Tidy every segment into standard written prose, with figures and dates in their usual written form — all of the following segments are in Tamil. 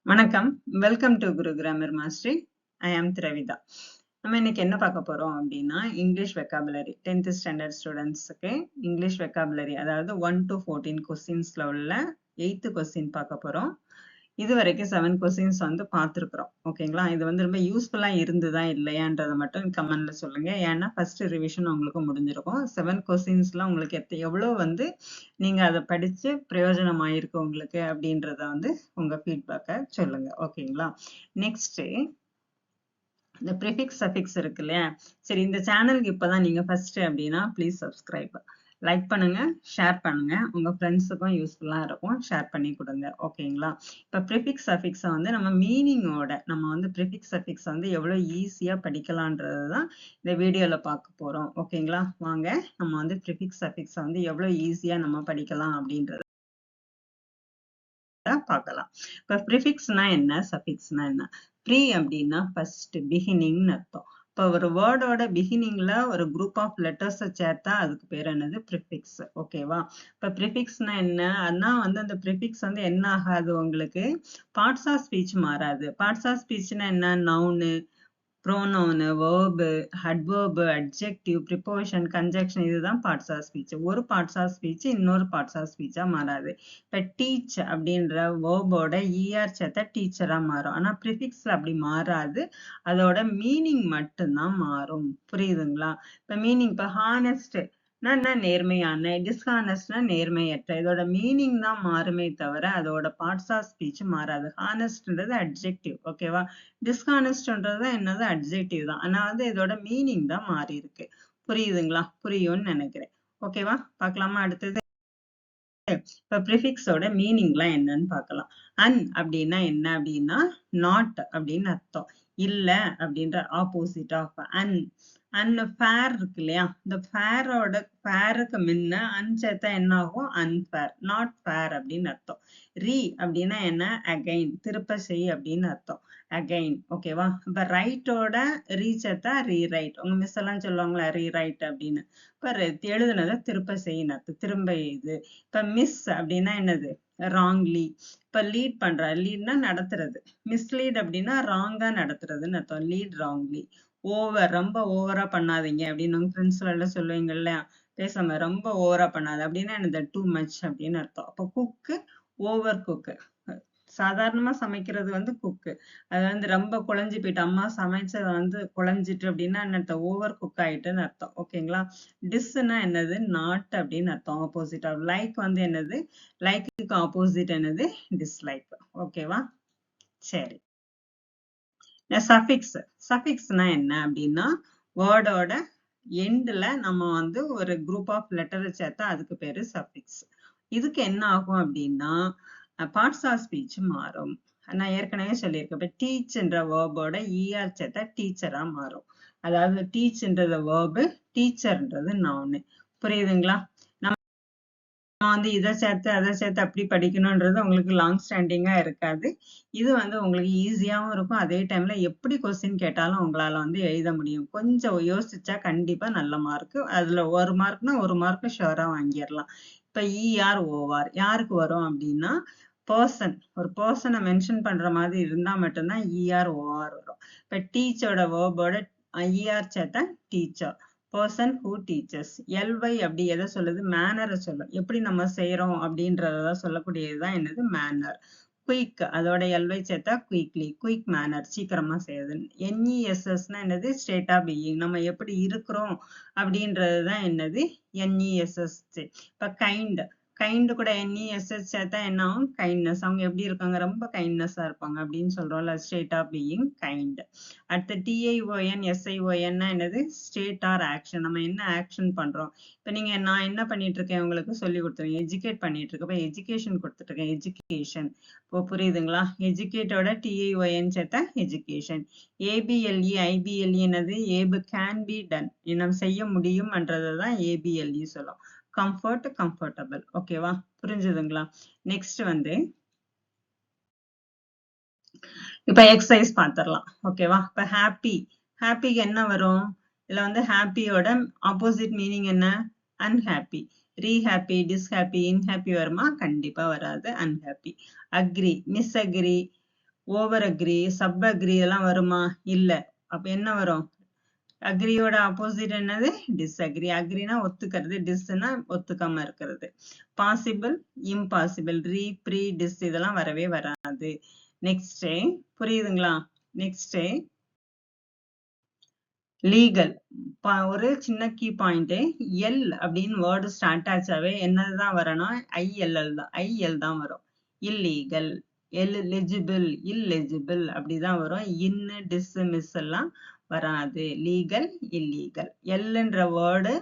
வணக்கம். Welcome to Guru grammar mastery. I am Dravida. நம்ம இன்னைக்கு என்ன பார்க்க போறோம் அப்படின்னா, இங்கிலீஷ் வெக்காபுலரி 10th ஸ்டாண்டர்ட் ஸ்டூடெண்ட்ஸ்க்கு இங்கிலீஷ் வெக்காபுலரி, அதாவது 1 to 14 கொஸ்டின்ஸ்ல உள்ள 8th கொஸ்டின் பார்க்க போறோம். இது வரைக்கும் 7 கொஸ்டின்ஸ் வந்து பார்த்துருக்குறோம். ஓகேங்களா? இது வந்து ரொம்ப யூஸ்ஃபுல்லா இருந்ததா இல்லையான்றதை மட்டும் கமெண்ட்ல சொல்லுங்க. ஏன்னா ஃபர்ஸ்ட் ரிவிஷன் உங்களுக்கு முடிஞ்சிருக்கும். 7 கொஸ்டின்ஸ்ல உங்களுக்கு எவ்வளோ வந்து நீங்க அதை படிச்சு பிரயோஜனமாயிருக்கு உங்களுக்கு அப்படின்றத வந்து உங்க ஃபீட்பேக்கை சொல்லுங்க. ஓகேங்களா? நெக்ஸ்ட் இந்த ப்ரிஃபிக்ஸ் சஃபிக்ஸ் இருக்கு இல்லையா? சரி, இந்த சேனலுக்கு இப்பதான் நீங்க ஃபர்ஸ்ட் அப்படின்னா ப்ளீஸ் சப்ஸ்கிரைப், லைக் பண்ணுங்க, ஷேர் பண்ணுங்க. உங்க ஃப்ரெண்ட்ஸுக்கும் யூஸ்ஃபுல்லா இருக்கும், ஷேர் பண்ணி கொடுங்க. ஓகேங்களா? இப்ப ப்ரிஃபிக்ஸ் சஃபிக்ஸை வந்து நம்ம மீனிங்கோட நம்ம வந்து ப்ரிஃபிக்ஸ் சஃபிக்ஸ் வந்து எவ்வளவு ஈஸியா படிக்கலான்றது தான் இந்த வீடியோல பார்க்க போறோம். ஓகேங்களா? வாங்க நம்ம வந்து ப்ரிஃபிக்ஸ் சஃபிக்ஸை வந்து எவ்வளவு ஈஸியா நம்ம படிக்கலாம் அப்படின்றத பார்க்கலாம். இப்ப ப்ரிஃபிக்ஸ்னா என்ன, சஃபிக்ஸ்னா என்ன? ப்ரீ அப்படின்னா ஃபர்ஸ்ட், பிகினிங்னு அர்த்தம். இப்ப ஒரு வேர்டோட பிகினிங்ல ஒரு குரூப் ஆஃப் லெட்டர்ஸை சேர்த்தா அதுக்கு பேர் என்னது? ப்ரிஃபிக்ஸ். ஓகேவா? இப்ப ப்ரிஃபிக்ஸ்னா என்ன? அதான் வந்து அந்த ப்ரிஃபிக்ஸ் வந்து என்ன ஆகாது, உங்களுக்கு பார்ட்ஸ் ஆஃப் ஸ்பீச் மாறாது. பார்ட்ஸ் ஆஃப் ஸ்பீச்னா என்ன? Noun, pronoun, verb, adverb, adjective, preposition, conjunction, இதுதான் பார்ட்ஸ் ஆஃப் ஸ்பீச். ஒரு பார்ட்ஸ் ஆஃப் ஸ்பீச் இன்னொரு பார்ட்ஸ் ஆஃப் ஸ்பீச்சா மாறாது. இப்ப டீச் அப்படின்ற வேர்போட ஈஆர் சேர்த்தா டீச்சரா மாறும். ஆனா ப்ரிஃபிக்ஸ்ல அப்படி மாறாது, அதோட மீனிங் மட்டும்தான் மாறும். புரியுதுங்களா? இப்ப மீனிங், இப்ப ஹானஸ்ட் நேர்மையான, டிஸ்ஹானஸ்ட்னா நேர்மையற்ற, இதோட மீனிங் தான் மாறுமே தவிர அதோட பார்ட்ஸ் ஆஃப் ஸ்பீச் மாறாது. ஹானஸ்ட்ன்றது அட்ஜெக்டிவ். ஓகேவா? டிஸ்ஹானஸ்ட்ன்றது என்னது? அட்ஜெக்டிவ் தான். ஆனா வந்து இதோட மீனிங் தான் மாறி இருக்கு. புரியுதுங்களா? புரியும்னு நினைக்கிறேன். ஓகேவா? பார்க்கலாமா அடுத்தது? இப்ப ப்ரிஃபிக்ஸோட மீனிங்லாம் என்னன்னு பார்க்கலாம். அன் அப்படின்னா என்ன அப்படின்னா நாட் அப்படின்னு அர்த்தம். இல்ல அப்படின்ற opposite of un. Unfair இருக்கு இல்லையா? இந்த ஃபேரோட ஃபேருக்கு முன்ன அன் சேர்த்தா என்ன ஆகும்? அன்ஃபேர், நாட் ஃபேர் அப்படின்னு அர்த்தம். ரீ அப்படின்னா என்ன? அகைன், திருப்ப செய் அப்படின்னு அர்த்தம். அகைன். ஓகேவா? இப்ப ரைட்டோட ரீ சேர்த்தா ரீரைட். உங்க மிஸ் எல்லாம் சொல்லுவாங்களா ரீரைட் அப்படின்னு. இப்ப எழுதுனதை திருப்ப செய்யின்னு அர்த்தம், திரும்ப இது. இப்ப மிஸ் அப்படின்னா என்னது? ராங்லி. இப்ப லீட் பண்ற, லீட்னா நடத்துறது. மிஸ்லீட் அப்படின்னா ராங்கா நடத்துறதுன்னு அர்த்தம். Lead wrongly. ஓவர், ரொம்ப ஓவரா பண்ணாதீங்க அப்படின்னு உங்க ஃப்ரெண்ட்ஸ் எல்லாம் சொல்லுவீங்க இல்லையா? பேசாம ரொம்ப ஓவரா பண்ணாது அப்படின்னா என்னது? டூ மச் அப்படின்னு அர்த்தம். அப்ப குக்கு, ஓவர் குக்கு. சாதாரணமா சமைக்கிறது வந்து குக்கு. அது வந்து ரொம்ப குழஞ்சு போயிட்டு, அம்மா சமைச்சது வந்து குழஞ்சிட்டு அப்படின்னா என்ன? ஓவர் குக் ஆயிட்டுன்னு அர்த்தம். ஓகேங்களா? டிஸ்னா என்னது? நாட் அப்படின்னு அர்த்தம். ஆப்போசிட் ஆஃப் லைக் வந்து என்னது? லைக்கு ஆப்போசிட் என்னது? டிஸ்லைக். ஓகேவா? சரி. சஃபிக்ஸ். சஃபிக்ஸ்னா என்ன அப்படின்னா வேர்டோட எண்ட்ல நம்ம வந்து ஒரு குரூப் ஆஃப் லெட்டரை சேர்த்தா அதுக்கு பேரு சஃபிக்ஸ். இதுக்கு என்ன ஆகும் அப்படின்னா பார்ட்ஸ் ஆஃப் ஸ்பீச் மாறும். நான் ஏற்கனவே சொல்லியிருக்கேன். இப்ப டீச்ன்ற வேர்போட ஈஆர் சேர்த்தா டீச்சரா மாறும். அதாவது டீச்ன்றது வேர்பு, டீச்சர்ன்றது நவுனு. புரியுதுங்களா? வந்து இதை சேர்த்து அதை சேர்த்து அப்படி படிக்கணும்ன்றது உங்களுக்கு லாங் ஸ்டாண்டிங்கா இருக்காது. இது வந்து உங்களுக்கு ஈஸியாவும் இருக்கும். அதே டைம்ல எப்படி கொஸ்டின் கேட்டாலும் உங்களால வந்து எழுத முடியும். கொஞ்சம் யோசிச்சா கண்டிப்பா நல்ல மார்க். அதுல 1 மார்க்னா 1 மார்க் ஷுவரா வாங்கிடலாம். இப்ப இஆர் ஓஆர் யாருக்கு வரும் அப்படின்னா, பர்சன், ஒரு பர்சனை மென்ஷன் பண்ற மாதிரி இருந்தா மட்டும்தான் இஆர் ஓஆர் வரும். இப்ப டீச்சோட வேர்போட இஆர் சேர்த்தா டீச்சர். Person who teaches. எல்வை அப்படி எதை சொல்லுது? மேனரை சொல்லும். எப்படி நம்ம செய்யறோம் அப்படின்றத சொல்லக்கூடியதுதான் என்னது? மேனர். குயிக், அதோட எல்வை சேர்த்தா குயிக்லி, குயிக் மேனர், சீக்கிரமா செய்யுது. என்இஎஸ்எஸ்னா என்னது? ஸ்டேட் ஆஃப் பீயிங், நம்ம எப்படி இருக்கிறோம் அப்படின்றதுதான் என்னது? என்இஎஸ்எஸ். இப்ப கைண்ட், கைண்ட் கூட என்இஎஸ்எஸ் சேர்த்தா என்ன ஆகும்? கைண்ட்னஸ். அவங்க எப்படி இருக்காங்க? ரொம்ப கைண்ட்னஸா இருப்பாங்க அப்படின்னு சொல்றோம்ல, ஸ்டேட் ஆஃப் பீயிங் கைண்ட். அடுத்து டிஐஓஎன் எஸ்ஐஓஎன்னா என்னது? ஸ்டேட் ஆர் ஆக்ஷன், நம்ம என்ன ஆக்ஷன் பண்றோம். இப்ப நீங்க நான் என்ன பண்ணிட்டு இருக்கேன் உங்களுக்கு சொல்லி கொடுத்துருக்கேன், எஜுகேட் பண்ணிட்டு இருக்கேன். இப்ப எஜுகேஷன் கொடுத்துட்டு இருக்கேன், எஜுகேஷன். இப்போ புரியுதுங்களா? எஜுகேட்டோட டிஐஓஎன் சேர்த்தா எஜுகேஷன். ஏபிஎல்இ ஐபிஎல்இ என்னது? ஏபு, கேன் பி டன், நம்ம செய்ய முடியும் என்றதான் ஏபிஎல்இ சொல்லும். Comfort, comfortable. ஓகேவா? புரிஞ்சுதுங்களா? நெக்ஸ்ட் வந்து இப்ப எக்ஸசைஸ் பார்த்துடலாம். ஓகேவா? இப்ப ஹாப்பி, ஹாப்பிக்கு என்ன வரும்? இதுல வந்து ஹாப்பியோட ஆப்போசிட் மீனிங் என்ன? அன்ஹாப்பி. ரீஹாப்பி, டிஸ்ஹாப்பி, இன்ஹாப்பி வருமா? கண்டிப்பா வராது. Unhappy. Agree, misagree, over agree, sub agree எல்லாம் வருமா? இல்ல. அப்ப என்ன வரும்? அக்ரியோட ஆப்போசிட் என்னது? டிஸ்அக்ரி. அக்ரினா ஒத்துக்கிறது, டிஸ்னா ஒத்துக்காம இருக்கிறது. பாசிபிள், இம்பாசிபிள், ப்ரீ, டிஸ் இதெல்லாம் வரவே வராது. நெக்ஸ்ட் புரியுதுங்களா? Next legal. ஒரு சின்ன கீ பாயிண்ட், எல் அப்படின்னு வேர்டு ஸ்டார்ட் ஆச்சாவே என்னதுதான் வரணும்? ஐஎல்எல் தான். ஐஎல் தான் வரும். இல்லீகல், எலிஜிபிள், இல்லெஜிபிள் அப்படிதான் வரும். இன்னு, டிஸ், மிஸ் எல்லாம் வராது. Legal, illegal. எல்ன்ற வேர்டு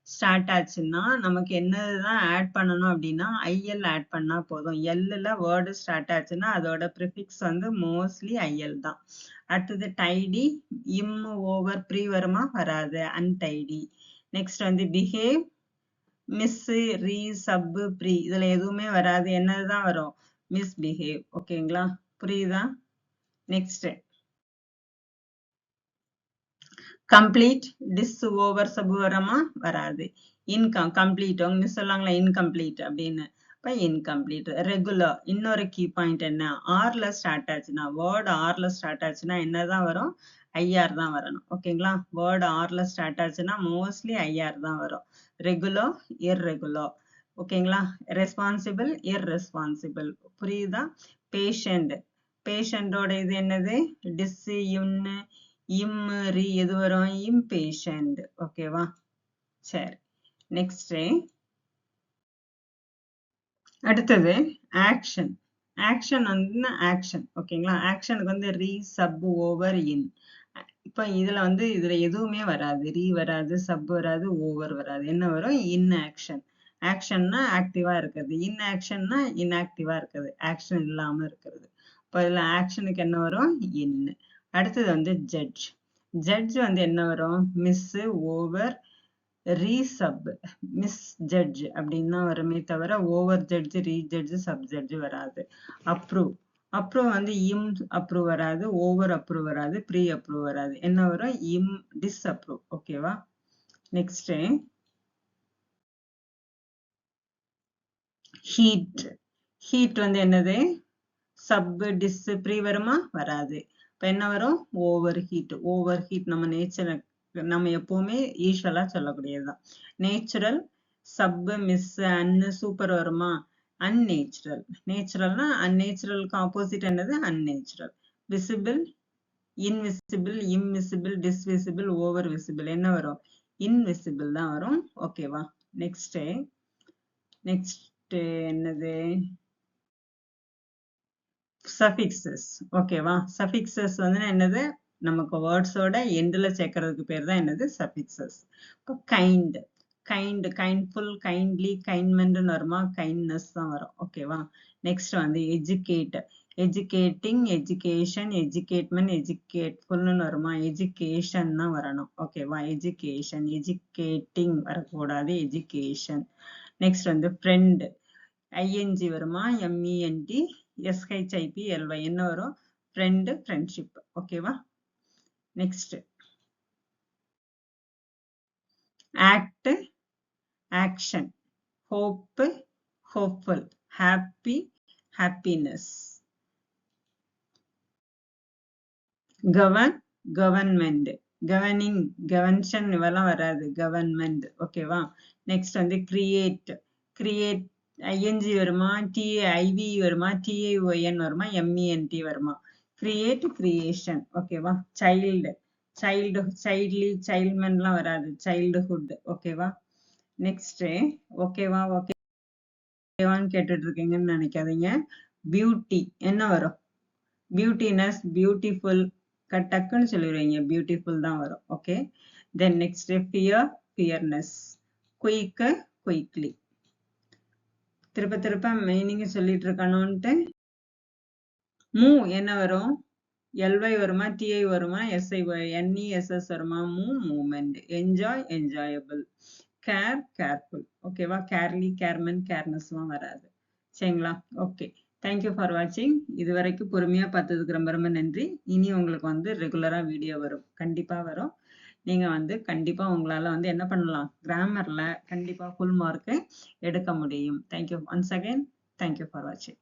ஸ்டார்ட் ஆச்சுன்னா நமக்கு என்னதுதான் ஆட் பண்ணணும் அப்படின்னா ஐஎல் ஆட் பண்ணா போதும். எல்லுல வேர்டு ஸ்டார்ட் ஆச்சுன்னா அதோட ப்ரிஃபிக்ஸ் வந்து மோஸ்ட்லி ஐஎல் தான். அடுத்தது டைடி, இம், ஓவர், ப்ரீ வருமா? வராது. அன்டைடி. நெக்ஸ்ட் வந்து behave, mis, re, sub, pre இதுல எதுவுமே வராது. என்னதுதான் வரும்? மிஸ்பிஹேவ். ஓகேங்களா? புரியுதா? Next complete, dis, over, sub வரமா? வராது. கம்ப்ளீட் அவங்க மிஸ் சொல்லாங்களா இன்கம்ப்ளீட் அப்படின்னு. இப்ப இன்கம்ப்ளீட். ரெகுலர். இன்னொரு கீ பாயிண்ட் என்ன? ஆர்ல ஸ்டார்ட் ஆச்சுன்னா, வேர்டு ஆர்ல ஸ்டார்ட் ஆச்சுன்னா என்னதான் வரும்? ஐஆர் தான் வரணும். ஓகேங்களா? வேர்டு ஆர்ல ஸ்டார்ட் ஆச்சுன்னா மோஸ்ட்லி ஐஆர் தான் வரும். Regular, irregular. ஓகேங்களா? Responsible, irresponsible. புரியுதா? பேஷண்ட். பேஷண்டோட இது என்னது? டிஸ், இன்னு, இம்மரி எது வரும்? இம்பேஷண்ட். ஓகேவா? சரி. நெக்ஸ்ட் அடுத்தது ஆக்ஷன். ஆக்ஷன் வந்து ஆக்ஷன். ஓகேங்களா? ஆக்ஷனுக்கு வந்து ரீ, சப், ஓவர், இன். இப்ப இதுல எதுவுமே வராது. ரீ வராது, சப் வராது, ஓவர் வராது. என்ன வரும்? In action. ஆக்ஷன்னா ஆக்டிவா இருக்கிறது. இன் ஆக்ஷன்னா இன்ஆக்டிவா இருக்கிறது. ஆக்ஷன் இல்லாம இருக்கிறது. இப்ப இதுல ஆக்ஷனுக்கு என்ன வரும்? இன். அடுத்தது வந்து ஜட்ஜ். ஜட்ஜ் வந்து என்ன வரும்? மிஸ், ஓவர், ரீசப், மிஸ் ஜட்ஜ் அப்படின்னு வருமே தவிர ஓவர் ஜட்ஜ், ரீ ஜட்ஜ், சப் ஜட்ஜ் வராது. அப்ரூவ். அப்ரூவ் வந்து இம் அப்ரூவ் வராது, ஓவர் அப்ரூவ் வராது, ப்ரீ அப்ரூவ் வராது. என்ன வரும்? இம், டிஸ் அப்ரூவ். ஓகேவா? Next heat. ஹீட் வந்து என்னது? சப், டிஸ், ப்ரீ வருமா? வராது. இப்ப என்ன வரும்? Over heat. ஓவர் ஹீட் நம்ம எப்பவுமே யூஸ்வலா சொல்லக்கூடியதுதான். Natural, sub, mis, un, super வருமா? அன்நேச்சுரல். நேச்சுரல்னா அன்நேச்சுரலுக்கு ஆப்போசிட் என்னது? Unnatural. Visible, invisible, imvisible, disvisible, over visible. என்ன வரும்? இன்விசிபிள் தான் வரும். ஓகேவா? நெக்ஸ்ட் என்னது? சஃபிக்ஸஸ். ஓகேவா? சஃபிக்ஸஸ் வந்து என்னது? நமக்கு வேர்ட்ஸோட எண்ட்ல சேர்க்கறதுக்கு பேர் தான் என்னது? சஃபிக்ஸஸ். இப்போ கைண்ட், கைண்ட்ஃபுல், கைண்ட்லி, கைண்ட்மென்ட்னு வருமா? கைண்ட்னஸ் தான் வரும். ஓகேவா? நெக்ஸ்ட் வந்து எஜுகேட். எஜுகேட்டிங், எஜுகேஷன், எஜுகேட்மென்ட், எஜுகேட்ஃபுல்னு வருமா? எஜுகேஷன் தான் வரணும். ஓகேவா? எஜுகேஷன். எஜுகேட்டிங் வரக்கூடாது. எஜுகேஷன். நெக்ஸ்ட் வந்து ஃப்ரெண்ட். ஐஎன்ஜி வருமா? M E N T, S H I P L Y. என்ன வரும்? Friend, friendship. ஓகேவா? Next act, action. Hope, hopeful. Happy, happiness. Govern, government. Governing, governtion இவெல்லாம் வராது. கவர்ன்மெண்ட். ஓகேவா? நெக்ஸ்ட் வந்து கிரியேட். கிரியேட் ஐஎன்ஜி வருமா? டிஐவி வருமா? டிஐஒஎன் வருமா? எம்இஎன்டி வருமா? Create, creation. ஓகேவா? சைல்டு, சைல்ட்லி, சைல்ட்மென்லாம் வராது. சைல்டுஹுட். ஓகேவா? நெக்ஸ்ட் ஓகேவா? ஓகேவான்னு கேட்டுட்டு இருக்கீங்கன்னு நினைக்காதீங்க. பியூட்டி என்ன வரும்? பியூட்டினஸ், பியூட்டிஃபுல். டக்குன்னு சொல்லிடுவீங்க. பியூட்டிஃபுல் தான் வரும். Okay. Then next fear, fearness. Quick, quickly. திருப்ப மீனிங் சொல்லிட்டு இருக்கணும்ட்டு. மூவ் என்ன வரும்? எல்ஒய் வருமா? டிஐ வருமா? எஸ்ஐ, என்இஎஸ்எஸ் வருமா? Movement. Enjoy, enjoyable. Care, careful. ஓகேவா? கேர்லி, கேர்மன், கேர்னஸ்லாம் வராது. சரிங்களா? ஓகே. தேங்க்யூ ஃபார் வாட்சிங். இது வரைக்கும் பொறுமையா பார்த்ததுக்கு ரொம்ப ரொம்ப நன்றி. இனி உங்களுக்கு வந்து ரெகுலரா வீடியோ வரும். கண்டிப்பா வரும். நீங்க வந்து கண்டிப்பா உங்களால வந்து என்ன பண்ணலாம்? கிராமர்ல கண்டிப்பா ஃபுல் மார்க் எடுக்க முடியும். Thank you once again. Thank you for வாட்சிங்.